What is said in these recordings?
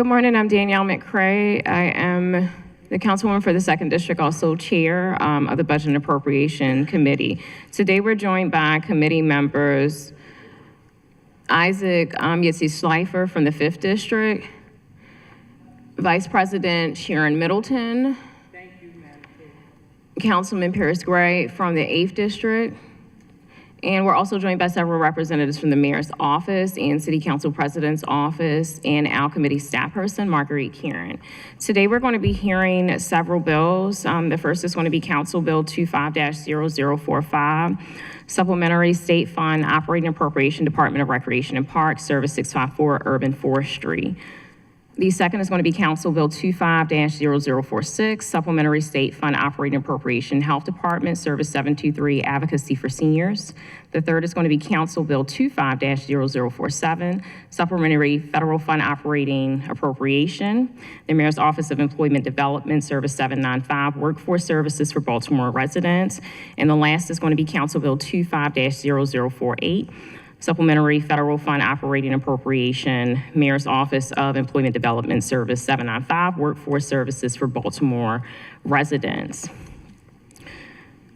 Good morning, I'm Danielle McCray. I am the councilwoman for the 2nd District, also chair of the Budget and Appropriation Committee. Today we're joined by committee members Isaac Yitzi Schleifer from the 5th District, Vice President Sharon Middleton, Thank you, Madam Chair. Councilman Paris Gray from the 8th District, and we're also joined by several representatives from the Mayor's Office and City Council President's Office and our committee staff person, Marguerite Kieran. Today we're going to be hearing several bills. The first is going to be Council Bill 25-0045, Supplementary State Fund Operating Appropriation, Department of Recreation and Parks, Service 654, Urban Forestry. The second is going to be Council Bill 25-0046, Supplementary State Fund Operating Appropriation, Health Department, Service 723, Advocacy for Seniors. The third is going to be Council Bill 25-0047, Supplementary Federal Fund Operating Appropriation, the Mayor's Office of Employment Development, Service 795, Workforce Services for Baltimore residents. And the last is going to be Council Bill 25-0048, Supplementary Federal Fund Operating Appropriation, Mayor's Office of Employment Development, Service 795, Workforce Services for Baltimore residents.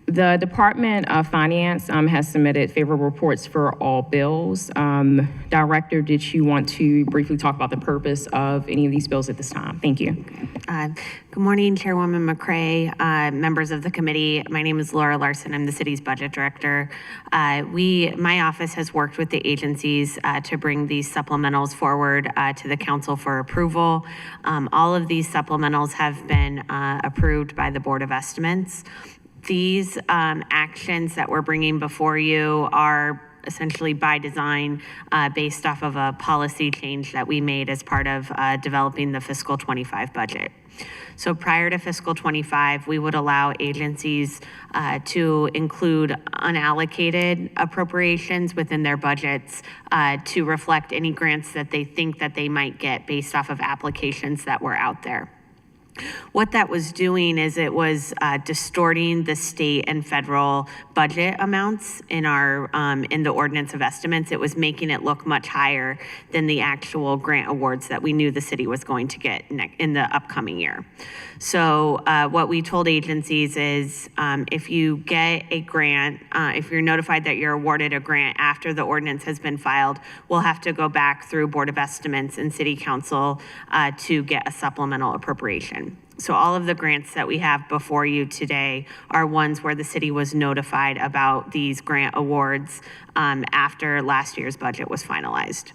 The Department of Finance has submitted favorable reports for all bills. Director, did you want to briefly talk about the purpose of any of these bills at this time? Thank you. Good morning, Chairwoman McCray, members of the committee. My name is Laura Larson. I'm the city's budget director. My office has worked with the agencies to bring these supplementals forward to the council for approval. All of these supplementals have been approved by the Board of Estimates. These actions that we're bringing before you are essentially by design based off of a policy change that we made as part of developing the fiscal 25 budget. So prior to fiscal 25, we would allow agencies to include unallocated appropriations within their budgets to reflect any grants that they think that they might get based off of applications that were out there. What that was doing is it was distorting the state and federal budget amounts in our in the ordinance of estimates. It was making it look much higher than the actual grant awards that we knew the city was going to get in the upcoming year. So what we told agencies is if you get a grant, if you're notified that you're awarded a grant after the ordinance has been filed, we'll have to go back through Board of Estimates and City Council to get a supplemental appropriation. So all of the grants that we have before you today are ones where the city was notified about these grant awards after last year's budget was finalized.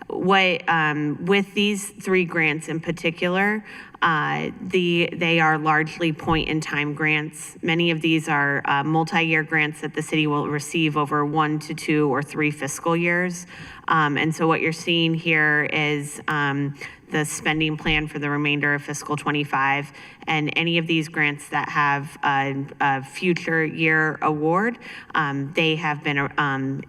With these 3 grants in particular, they are largely point-in-time grants. Many of these are multi-year grants that the city will receive over 1 to 2 or 3 fiscal years. And so what you're seeing here is the spending plan for the remainder of fiscal 25, and any of these grants that have a future year award, they have been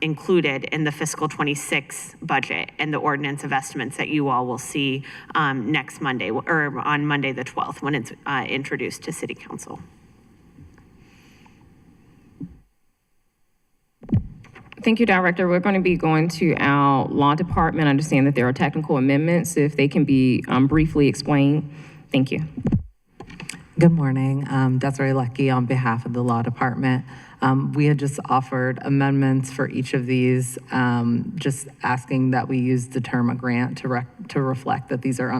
included in the fiscal 26 budget and the ordinance of estimates that you all will see next Monday, or on Monday the 12th, when it's introduced to City Council. Thank you, Director. We're going to be going to our law department. I understand that there are technical amendments. If they can be briefly explained. Thank you. Good morning. Desiree Leckie on behalf of the law department. We had just offered amendments for each of these, just asking that we use the term a grant to reflect that these are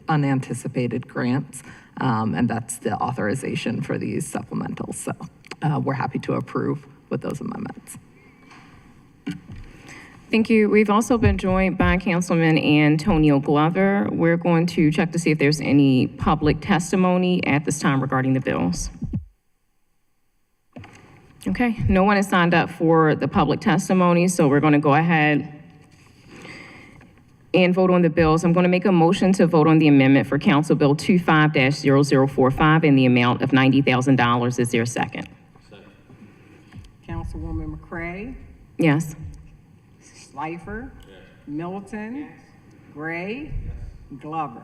unanticipated grants, and that's the authorization for these supplementals. So we're happy to approve with those amendments. Thank you. We've also been joined by Councilman Antonio Glover. We're going to check to see if there's any public testimony at this time regarding the bills. Okay, no one has signed up for the public testimony, so we're going to go ahead and vote on the bills. I'm going to make a motion to vote on the amendment for Council Bill 25-0045 in the amount of $90,000. Is there a second? Second. Councilwoman McCray, Yes. Schleifer, yes. Middleton, yes. Gray, yes. Glover.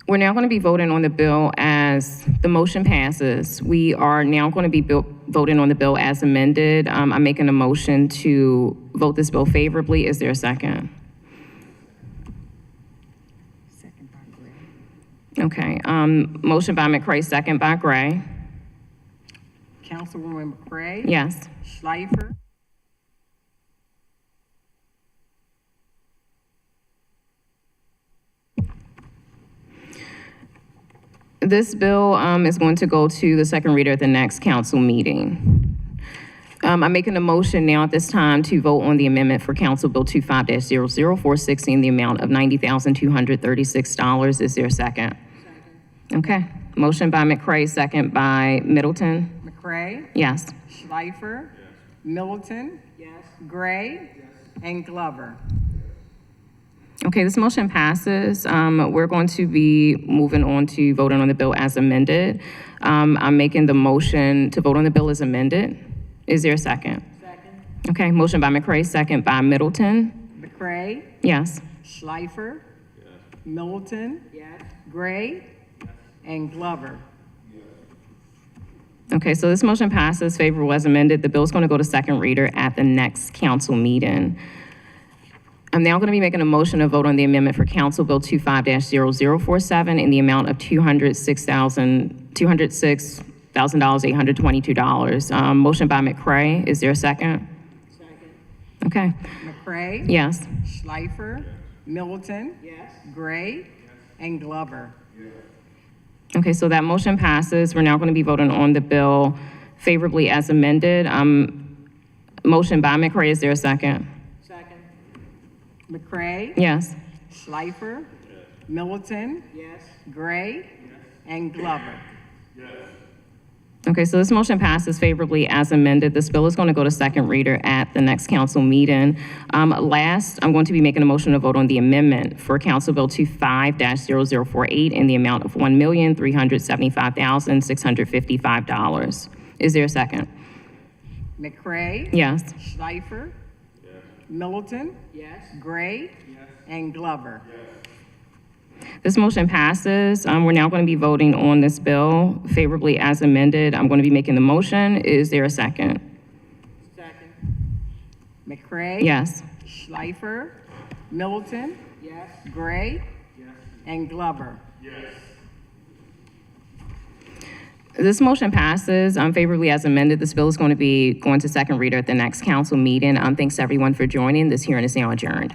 We're now going to be voting on the bill as the motion passes. We are now going to be voting on the bill as amended. I'm making a motion to vote this bill favorably. Is there a second? Okay, motion by McCray, second by Gray. Councilwoman McCray? Yes. Schleifer? This bill is going to go to the second reader at the next council meeting. I'm making a motion now at this time to vote on the amendment for Council Bill 25-00460 in the amount of $90,236. Is there a second? Okay, motion by McCray, second by Middleton. McCray? Yes. Schleifer? Middleton? Gray? And Glover? Okay, this motion passes. We're going to be moving on to voting on the bill as amended. I'm making the motion to vote on the bill as amended. Is there a second? Second. Okay, motion by McCray, second by Middleton. McCray? Yes. Schleifer? Middleton? Gray? And Glover? Okay, so this motion passes, favorable as amended. The bill is going to go to second reader at the next council meeting. I'm now going to be making a motion to vote on the amendment for Council Bill 25-0047 in the amount of $206,822. Motion by McCray. Is there a second? Second. Okay. McCray? Yes. Schleifer? Middleton? Gray? And Glover? Okay, so that motion passes. We're now going to be voting on the bill favorably as amended. Motion by McCray. Is there a second? Second. McCray? Yes. Schleifer? Middleton? Gray? And Glover? Okay, so this motion passes favorably as amended. This bill is going to go to second reader at the next council meeting. Last, I'm going to be making a motion to vote on the amendment for Council Bill 25-0048 in the amount of $1,375,655. Is there a second? McCray? Yes. Schleifer? Middleton? Gray? And Glover? This motion passes. We're now going to be voting on this bill favorably as amended. I'm going to be making the motion. Is there a second? Second. McCray? Yes. Schleifer? Middleton? Gray? And Glover? This motion passes favorably as amended. This bill is going to be going to second reader at the next council meeting. Thanks everyone for joining. This hearing is now adjourned.